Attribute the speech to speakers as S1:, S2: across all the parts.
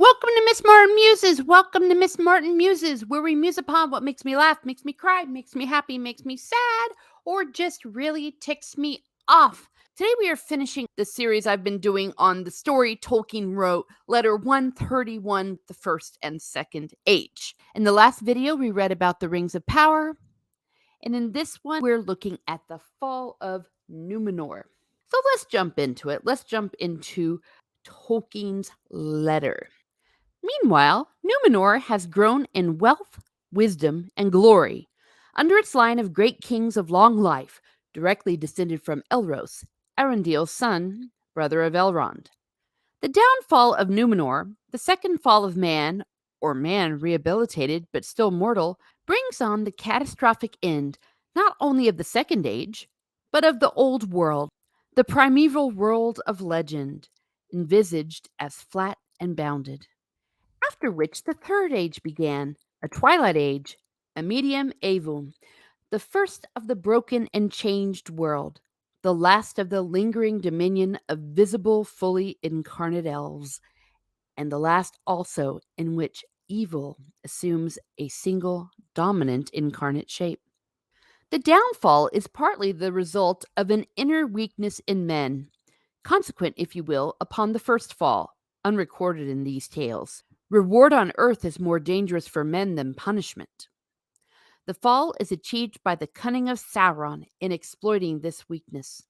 S1: Welcome to Miss Martin Muses. Welcome to Miss Martin Muses, where we muse upon what makes me laugh, makes me cry, makes me happy, makes me sad, or just really ticks me off. Today we are finishing the series I've been doing on the story Tolkien wrote, Letter 131, The First and Second Age. In the last video, we read about the Rings of Power, and in this one, we're looking at the fall of Numenor. So let's jump into it. Let's jump into Tolkien's letter. Meanwhile, Numenor has grown in wealth, wisdom, and glory. Under its line of great kings of long life, directly descended from Elros, Arundel's son, brother of Elrond. The downfall of Numenor, the second fall of man, or man rehabilitated but still mortal, brings on the catastrophic end not only of the Second Age, but of the Old World, the primeval world of legend, envisaged as flat and bounded. After which the Third Age began, a twilight age, a medium aevum, the first of the broken and changed world, the last of the lingering dominion of visible, fully incarnate elves, and the last also in which evil assumes a single dominant incarnate shape. The downfall is partly the result of an inner weakness in men, consequent, if you will, upon the first fall, unrecorded in these tales. Reward on earth is more dangerous for men than punishment. The fall is achieved by the cunning of Sauron in exploiting this weakness.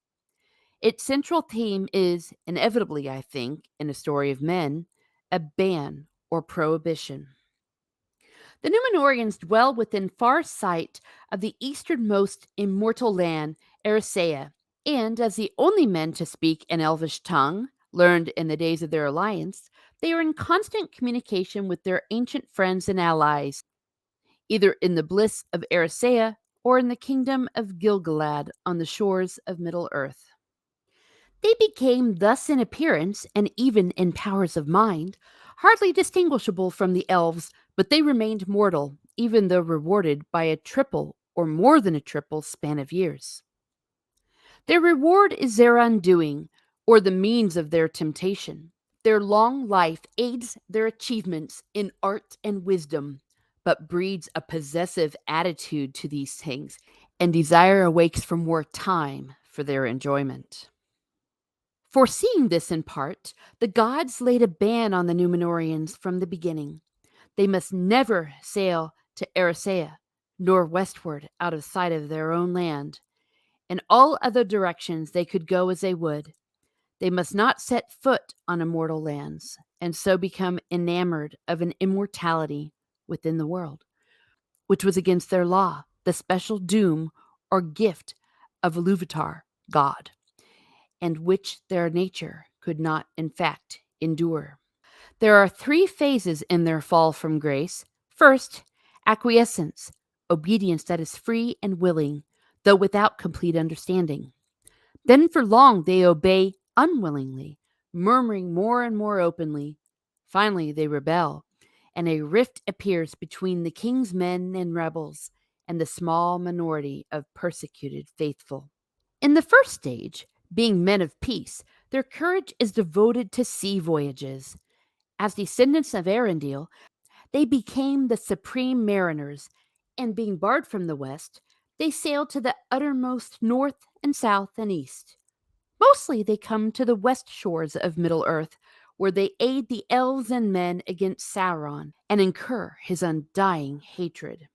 S1: Its central theme is, inevitably, I think, in a story of men, a ban or prohibition. The Númenóreans dwell within far sight of the easternmost immortal land, Erisea, and as the only men to speak an elvish tongue, learned in the days of their alliance, they are in constant communication with their ancient friends and allies, either in the bliss of Erisea or in the kingdom of Gilgalad on the shores of Middle-earth. They became thus in appearance, and even in powers of mind, hardly distinguishable from the elves, but they remained mortal, even though rewarded by a triple, or more than a triple, span of years. Their reward is their undoing, or the means of their temptation. Their long life aids their achievements in art and wisdom, but breeds a possessive attitude to these things, and desire awakes for more time for their enjoyment. Foreseeing this in part, the gods laid a ban on the Númenóreans from the beginning. They must never sail to Erisea, nor westward out of sight of their own land. In all other directions they could go as they would. They must not set foot on immortal lands, and so become enamored of an immortality within the world, which was against their law, the special doom or gift of Ilúvatar, God, and which their nature could not, in fact, endure. There are three phases in their fall from grace. First, acquiescence, obedience that is free and willing, though without complete understanding. Then for long they obey unwillingly, murmuring more and more openly. Finally they rebel, and a rift appears between the king's men and rebels and the small minority of persecuted faithful. In the first stage, being men of peace, their courage is devoted to sea voyages. As descendants of Arundel, they became the supreme mariners, and being barred from the west, they sailed to the uttermost north and south and east. Mostly they come to the west shores of Middle-earth, where they aid the elves and men against Sauron and incur his undying hatred.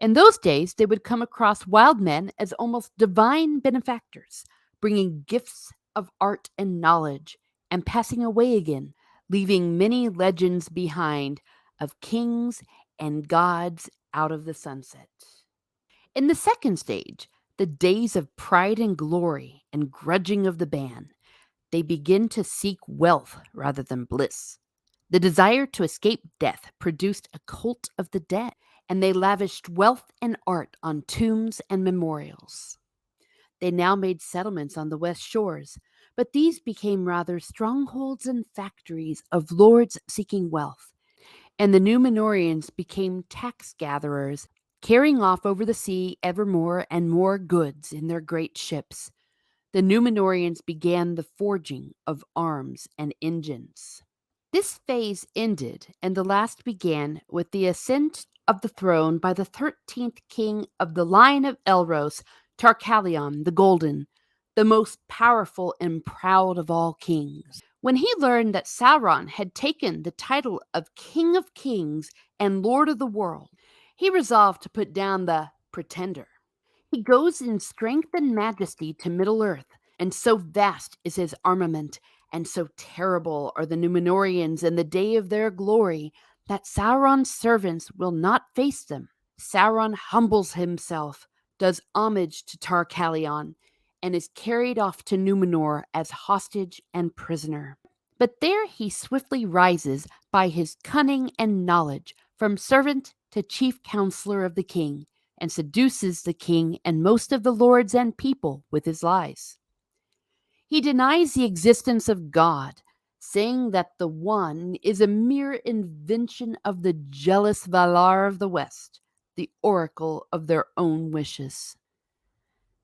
S1: In those days, they would come across wild men as almost divine benefactors, bringing gifts of art and knowledge, and passing away again, leaving many legends behind of kings and gods out of the sunset. In the second stage, the days of pride and glory and grudging of the ban, they begin to seek wealth rather than bliss. The desire to escape death produced a cult of the dead, and they lavished wealth and art on tombs and memorials. They now made settlements on the west shores, but these became rather strongholds and factories of lords seeking wealth, and the Númenóreans became tax gatherers, carrying off over the sea ever more and more goods in their great ships. The Númenóreans began the forging of arms and engines. This phase ended, and the last began with the ascent of the throne by the 13th king of the line of Elros, Tarkalion the Golden, the most powerful and proud of all kings. When he learned that Sauron had taken the title of King of Kings and Lord of the World, he resolved to put down the pretender. He goes in strength and majesty to Middle-earth, and so vast is his armament, and so terrible are the Númenóreans in the day of their glory, that Sauron's servants will not face them. Sauron humbles himself, does homage to Tar-Calion, and is carried off to Númenor as hostage and prisoner. But there he swiftly rises by his cunning and knowledge from servant to chief counselor of the king, and seduces the king and most of the lords and people with his lies. He denies the existence of God, saying that the one is a mere invention of the jealous Valar of the West, the oracle of their own wishes.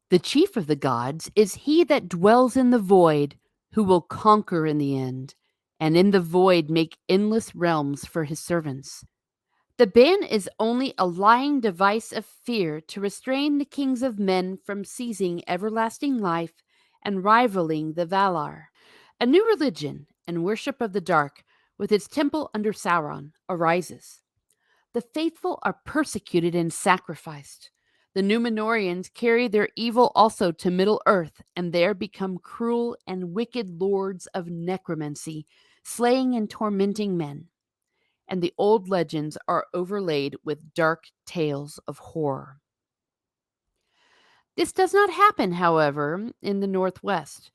S1: The chief of the gods is he that dwells in the void, who will conquer in the end, and in the void make endless realms for his servants. The ban is only a lying device of fear to restrain the kings of men from seizing everlasting life and rivaling the Valar. A new religion and worship of the dark, with its temple under Sauron, arises. The faithful are persecuted and sacrificed. The Númenóreans carry their evil also to Middle-earth, and there become cruel and wicked lords of necromancy, slaying and tormenting men. And the old legends are overlaid with dark tales of horror. This does not happen, however, in the Northwest.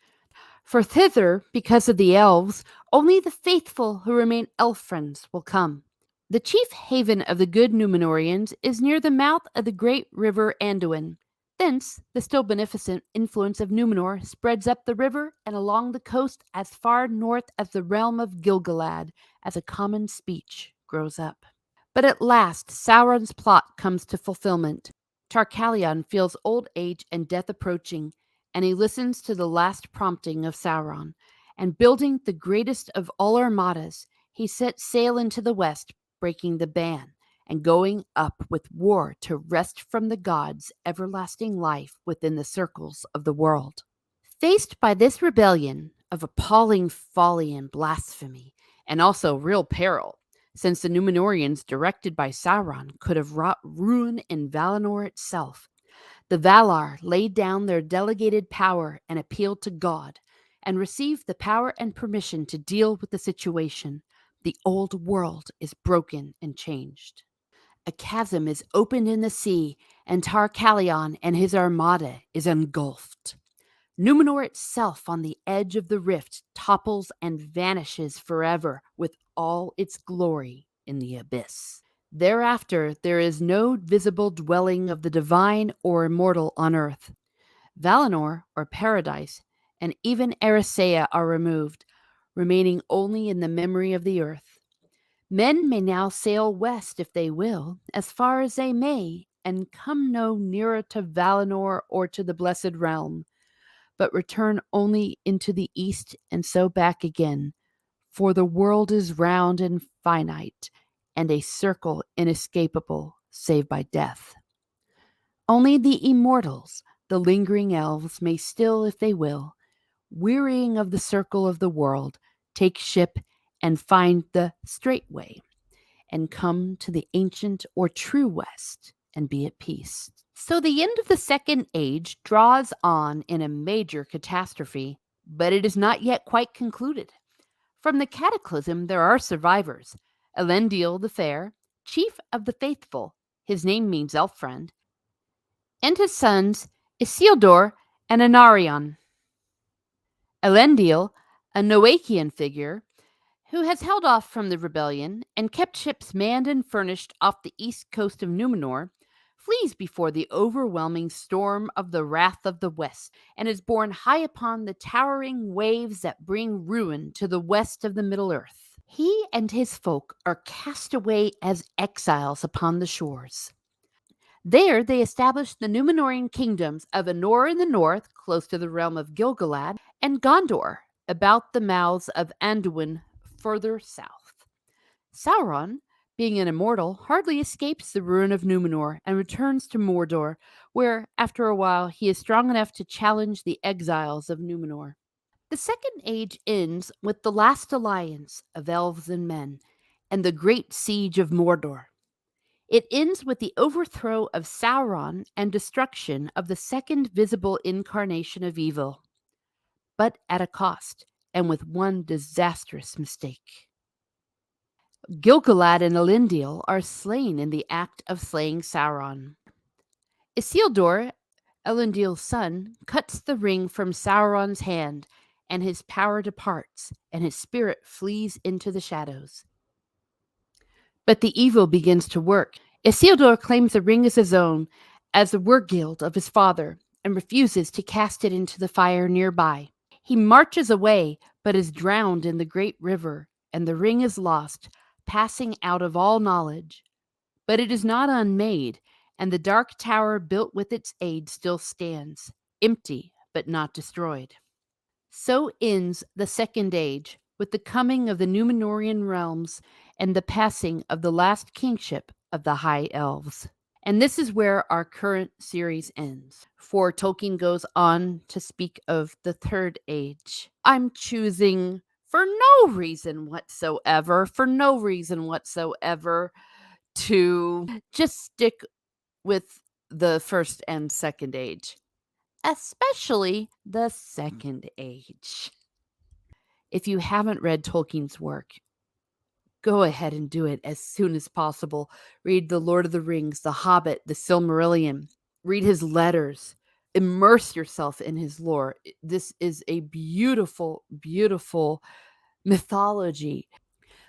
S1: For thither, because of the elves, only the faithful who remain elf friends will come. The chief haven of the good Númenóreans is near the mouth of the great river Anduin. Thence, the still beneficent influence of Númenor spreads up the river and along the coast as far north as the realm of Gilgalad, as a common speech grows up. But at last, Sauron's plot comes to fulfillment. Tar-Calion feels old age and death approaching, and he listens to the last prompting of Sauron, and building the greatest of all armadas, he sets sail into the west, breaking the ban, and going up with war to wrest from the gods everlasting life within the circles of the world. Faced by this rebellion of appalling folly and blasphemy, and also real peril, since the Númenóreans, directed by Sauron, could have wrought ruin in Valinor itself, the Valar laid down their delegated power and appealed to God, and received the power and permission to deal with the situation. The old world is broken and changed. A chasm is opened in the sea, and Tar-Calion and his armada is engulfed. Númenor itself on the edge of the rift topples and vanishes forever with all its glory in the abyss. Thereafter there is no visible dwelling of the divine or immortal on earth. Valinor, or paradise, and even Eressëa are removed, remaining only in the memory of the earth. Men may now sail west if they will, as far as they may, and come no nearer to Valinor or to the blessed realm, but return only into the east and so back again, for the world is round and finite, and a circle inescapable save by death. Only the immortals, the lingering elves, may still, if they will, wearying of the circle of the world, take ship and find the straight way, and come to the ancient or true West, and be at peace. So the end of the Second Age draws on in a major catastrophe, but it is not yet quite concluded. From the cataclysm there are survivors. Elendil the Fair, chief of the faithful, his name means elf friend, and his sons Isildur and Anarion. Elendil, a Noachian figure, who has held off from the rebellion and kept ships manned and furnished off the east coast of Númenor, flees before the overwhelming storm of the wrath of the west, and is borne high upon the towering waves that bring ruin to the west of the Middle Earth. He and his folk are cast away as exiles upon the shores. There they established the Númenorian kingdoms of Anor in the north, close to the realm of Gilgalad, and Gondor, about the mouths of Anduin further south. Sauron, being an immortal, hardly escapes the ruin of Numenor and returns to Mordor, where, after a while, he is strong enough to challenge the exiles of Numenor. The Second Age ends with the last alliance of elves and men and the great siege of Mordor. It ends with the overthrow of Sauron and destruction of the second visible incarnation of evil, but at a cost and with one disastrous mistake. Gil-galad and Elendil are slain in the act of slaying Sauron. Isildur, Elendil's son, cuts the ring from Sauron's hand, and his power departs, and his spirit flees into the shadows. But the evil begins to work. Isildur claims the ring as his own, as the Wergild of his father, and refuses to cast it into the fire nearby. He marches away, but is drowned in the great river, and the ring is lost, passing out of all knowledge. But it is not unmade, and the dark tower built with its aid still stands, empty but not destroyed. So ends the Second Age, with the coming of the Númenórean realms and the passing of the last kingship of the High Elves. And this is where our current series ends. For Tolkien goes on to speak of the Third Age. I'm choosing, for no reason whatsoever, to just stick with the First and Second Age, especially the Second Age. If you haven't read Tolkien's work, go ahead and do it as soon as possible. Read The Lord of the Rings, The Hobbit, The Silmarillion. Read his letters. Immerse yourself in his lore. This is a beautiful, beautiful mythology.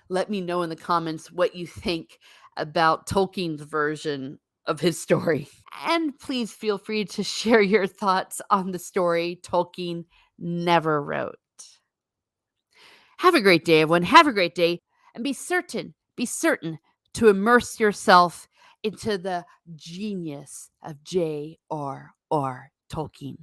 S1: Let me know in the comments what you think about Tolkien's version of his story. And please feel free to share your thoughts on the story Tolkien never wrote. Have a great day, everyone. Have a great day. And be certain to immerse yourself into the genius of J.R.R. Tolkien.